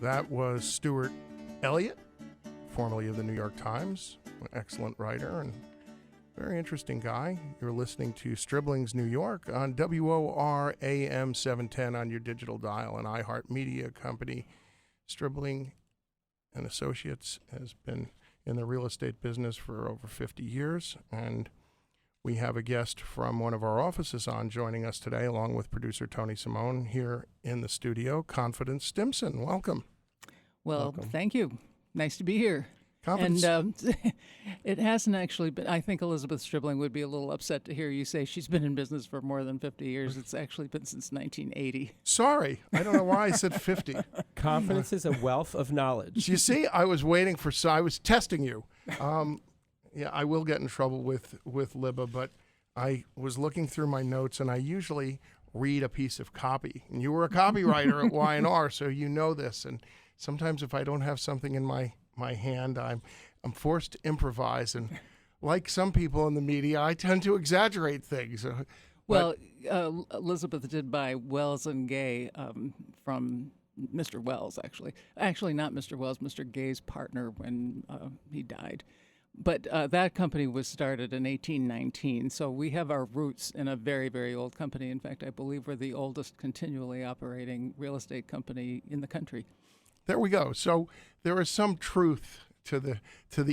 That was Stuart Elliott, formerly of the New York Times, an excellent writer and very interesting guy. You're listening to Stribling's New York on WOR AM 710 on your digital dial, an iHeartMedia company. Stribling and Associates has been in the real estate business for over 50 years, and we have a guest from one of our offices on joining us today, along with producer Tony Simone here in the studio, Confidence Stimpson. Welcome. Well, Welcome. Thank you. Nice to be here. Confidence. And it hasn't actually been, I think Elizabeth Stribling would be a little upset to hear you say she's been in business for more than 50 years. It's actually been since 1980. Sorry, I don't know why I said 50. Confidence is a wealth of knowledge. You see, I was waiting for, I was testing you. Yeah, I will get in trouble with Libba, but I was looking through my notes, and I usually read a piece of copy. And you were a copywriter at Y&R, so you know this. And sometimes if I don't have something in my hand, I'm forced to improvise. And like some people in the media, I tend to exaggerate things. Well, Elizabeth did buy Wells and Gay from Mr. Wells, actually. Actually, not Mr. Wells, Mr. Gay's partner when he died. But that company was started in 1819, so we have our roots in a very, very old company. In fact, I believe we're the oldest continually operating real estate company in the country. There we go. So there is some truth to the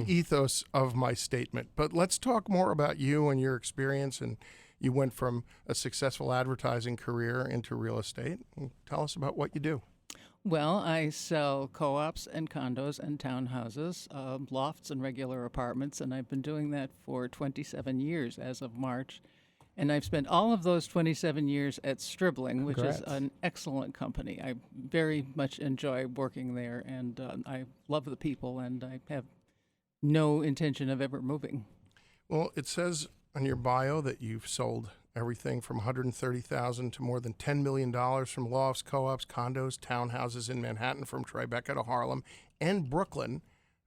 ethos of my statement. But let's talk more about you and your experience. And you went from a successful advertising career into real estate. Tell us about what you do. Well, I sell co-ops and condos and townhouses, lofts and regular apartments, and I've been doing that for 27 years as of March. And I've spent all of those 27 years at Stribling, which is an excellent company. I very much enjoy working there, and I love the people, and I have no intention of ever moving. Well, it says on your bio that you've sold everything from $130,000 to more than $10 million from lofts, co-ops, condos, townhouses in Manhattan, from TriBeCa to Harlem and Brooklyn,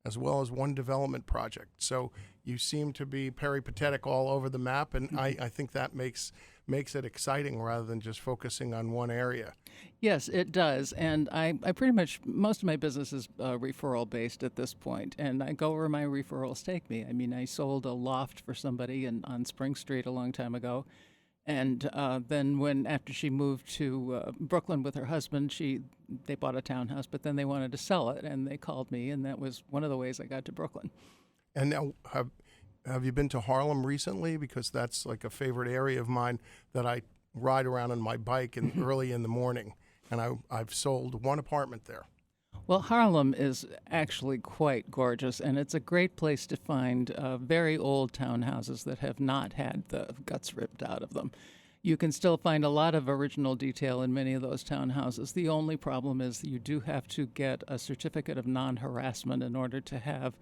as well as one development project. So you seem to be peripatetic all over the map, and I think that makes it exciting rather than just focusing on one area. Yes, it does. And I pretty much, most of my business is referral based at this point, and I go where my referrals take me. I mean, I sold a loft for somebody on Spring Street a long time ago. And then after she moved to Brooklyn with her husband, they bought a townhouse, but then they wanted to sell it, and they called me, and that was one of the ways I got to Brooklyn. And now, have you been to Harlem recently? Because that's like a favorite area of mine that I ride around on my bike early in the morning, and I've sold one apartment there. Well, Harlem is actually quite gorgeous, and it's a great place to find very old townhouses that have not had the guts ripped out of them. You can still find a lot of original detail in many of those townhouses. The only problem is that you do have to get a certificate of non-harassment in order to have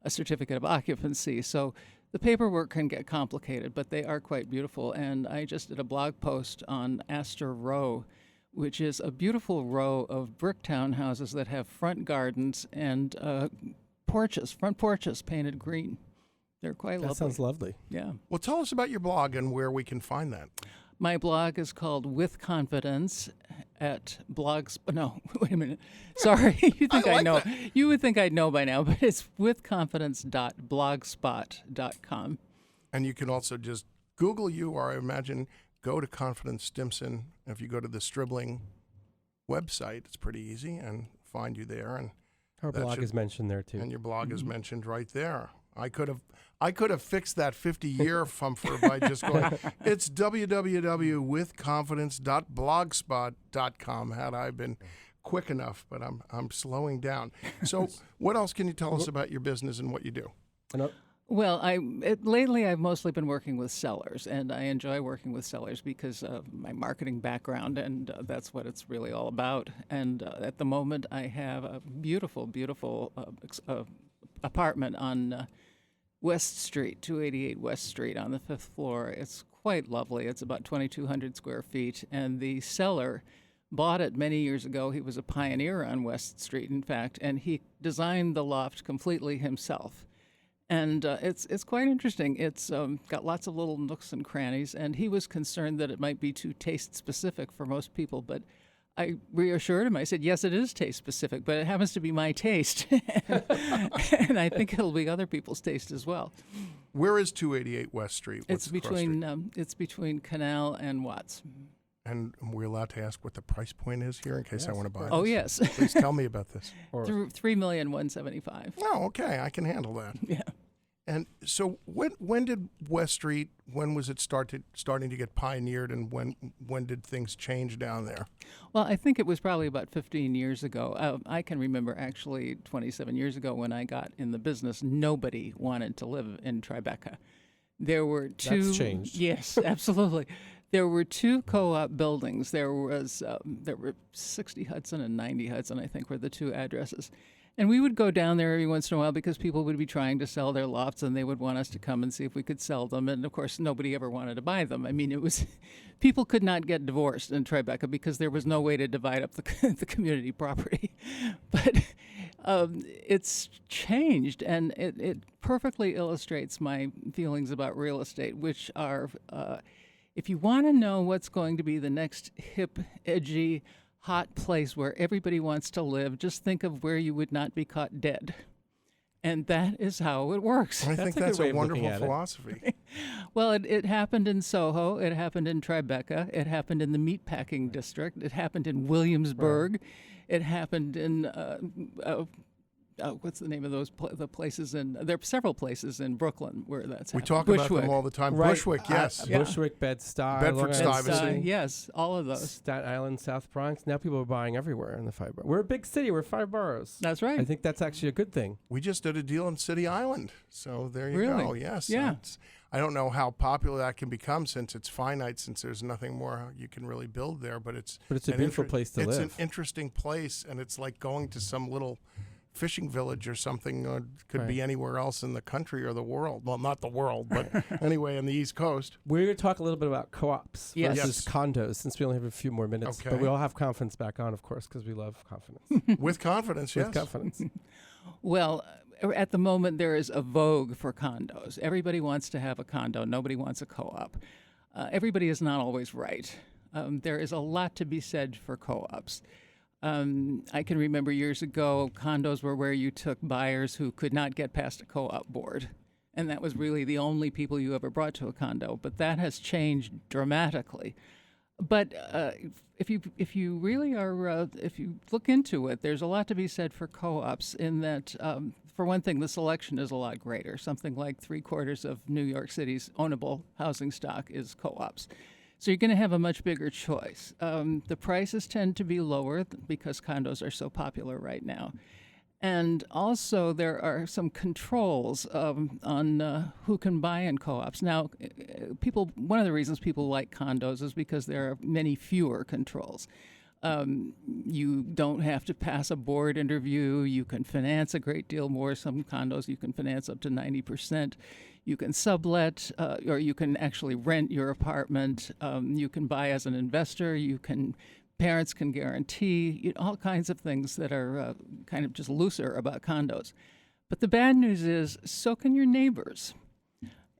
a certificate of occupancy. So the paperwork can get complicated, but they are quite beautiful. And I just did a blog post on Astor Row, which is a beautiful row of brick townhouses that have front gardens and front porches painted green. They're quite lovely. That sounds lovely. Yeah. Well, tell us about your blog and where we can find that. My blog is called With Confidence at blogs. No, wait a minute. Sorry, you think I know. That. You would think I'd know by now, but it's withconfidence.blogspot.com. And you can also just Google you, or I imagine go to Confidence Stimpson. If you go to the Stribling website, it's pretty easy, and find you there. And our blog is mentioned there too. And your blog is mentioned right there. I could have fixed that 50-year fumfer by just going, it's www.withconfidence.blogspot.com had I been quick enough, but I'm slowing down. So what else can you tell us about your business and what you do? Well, lately I've mostly been working with sellers, and I enjoy working with sellers because of my marketing background, and that's what it's really all about. And at the moment, I have a beautiful, beautiful apartment on West Street, 288 West Street on the 5th floor. It's quite lovely. It's about 2,200 square feet, and the seller bought it many years ago. He was a pioneer on West Street, in fact, and he designed the loft completely himself. And it's quite interesting. It's got lots of little nooks and crannies, and he was concerned that it might be too taste-specific for most people, but I reassured him. I said, yes, it is taste specific, but it happens to be my taste. And I think it'll be other people's taste as well. Where is 288 West Street? What's It's between Canal and Watts. And we're allowed to ask what the price point is here in case I want to buy this? Oh, yes. Please tell me about this. $3,175,000. Oh, okay. I can handle that. Yeah. And so when did West Street, when was it starting to get pioneered, and when did things change down there? Well, I think it was probably about 15 years ago. I can remember actually 27 years ago when I got in the business, nobody wanted to live in TriBeCa. There were two. That's changed. Yes, absolutely. There were two co-op buildings. There were 60 Hudson and 90 Hudson, I think, were the two addresses. And we would go down there every once in a while because people would be trying to sell their lofts, and they would want us to come and see if we could sell them. And of course, nobody ever wanted to buy them. I mean, it was people could not get divorced in TriBeCa because there was no way to divide up the community property. But it's changed, and it perfectly illustrates my feelings about real estate, which are, if you want to know what's going to be the next hip, edgy, hot place where everybody wants to live, just think of where you would not be caught dead. And that is how it works. I think that's a wonderful philosophy. Well, it happened in Soho. It happened in TriBeCa. It happened in the meatpacking district. It happened in Williamsburg. Right. It happened in what's the name of the places? There are several places in Brooklyn where that's happened. We talk about them all the time. Right. Bushwick, yes. Bushwick, Bed-Stuy. Bedford-Stuyvesant. Yes, all of those. Staten Island, South Bronx. Now people are buying everywhere in the five boroughs. We're a big city. We're 5 boroughs. That's right. I think that's actually a good thing. We just did a deal in City Island. So there you really? go. Yes. Yeah. I don't know how popular that can become since it's finite, since there's nothing more you can really build there. But it's a beautiful place to live. It's an interesting place, and it's like going to some little fishing village or something. Could be anywhere else in the country or the world. Well, not the world, but anyway, on the East Coast. We're going to talk a little bit about co-ops versus Yes. condos, since we only have a few more minutes. Okay. But we all have confidence back on, of course, because we love confidence. With confidence, yes. With confidence. Well, at the moment, there is a vogue for condos. Everybody wants to have a condo. Nobody wants a co-op. Everybody is not always right. There is a lot to be said for co-ops. I can remember years ago, condos were where you took buyers who could not get past a co-op board. And that was really the only people you ever brought to a condo. But that has changed dramatically. But if you really are, if you look into it, there's a lot to be said for co-ops in that, for one thing, the selection is a lot greater. Something like 3/4 of New York City's ownable housing stock is co-ops. So you're going to have a much bigger choice. The prices tend to be lower because condos are so popular right now. And also there are some controls on who can buy in co-ops. Now, one of the reasons people like condos is because there are many fewer controls. You don't have to pass a board interview. You can finance a great deal more. Some condos you can finance up to 90%. You can sublet, or you can actually rent your apartment. You can buy as an investor. Parents can guarantee, all kinds of things that are kind of just looser about condos. But the bad news is, so can your neighbors.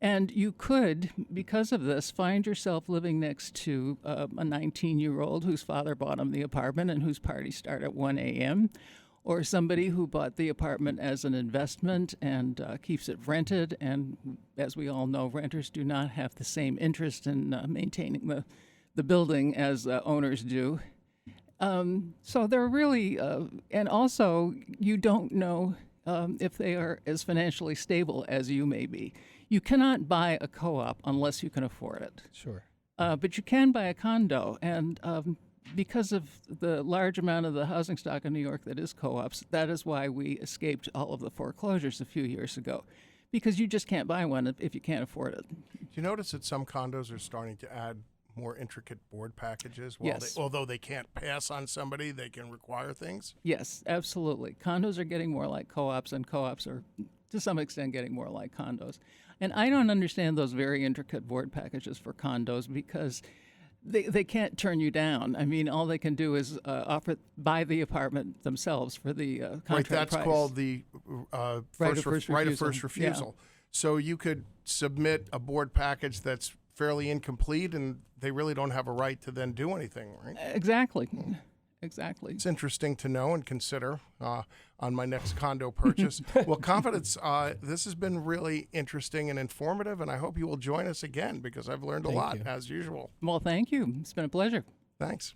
And you could, because of this, find yourself living next to a 19-year-old whose father bought him the apartment and whose parties start at 1 a.m., or somebody who bought the apartment as an investment and keeps it rented. And as we all know, renters do not have the same interest in maintaining the building as owners do. So they're really, and also you don't know if they are as financially stable as you may be. You cannot buy a co-op unless you can afford it. Sure. But you can buy a condo, and because of the large amount of the housing stock in New York that is co-ops, that is why we escaped all of the foreclosures a few years ago, because you just can't buy one if you can't afford it. Do you notice that some condos are starting to add more intricate board packages? Yes. Although they can't pass on somebody, they can require things? Yes, absolutely. Condos are getting more like co-ops, and co-ops are, to some extent, getting more like condos. And I don't understand those very intricate board packages for condos because they can't turn you down. I mean, all they can do is buy the apartment themselves for the contract right, that's price. called the right of first refusal. Yeah. So you could submit a board package that's fairly incomplete, and they really don't have a right to then do anything, right? Exactly. exactly. It's interesting to know and consider on my next condo purchase. Well, Confidence, this has been really interesting and informative, and I hope you will join us again because I've learned a lot, as usual. Well, thank you. It's been a pleasure. Thanks.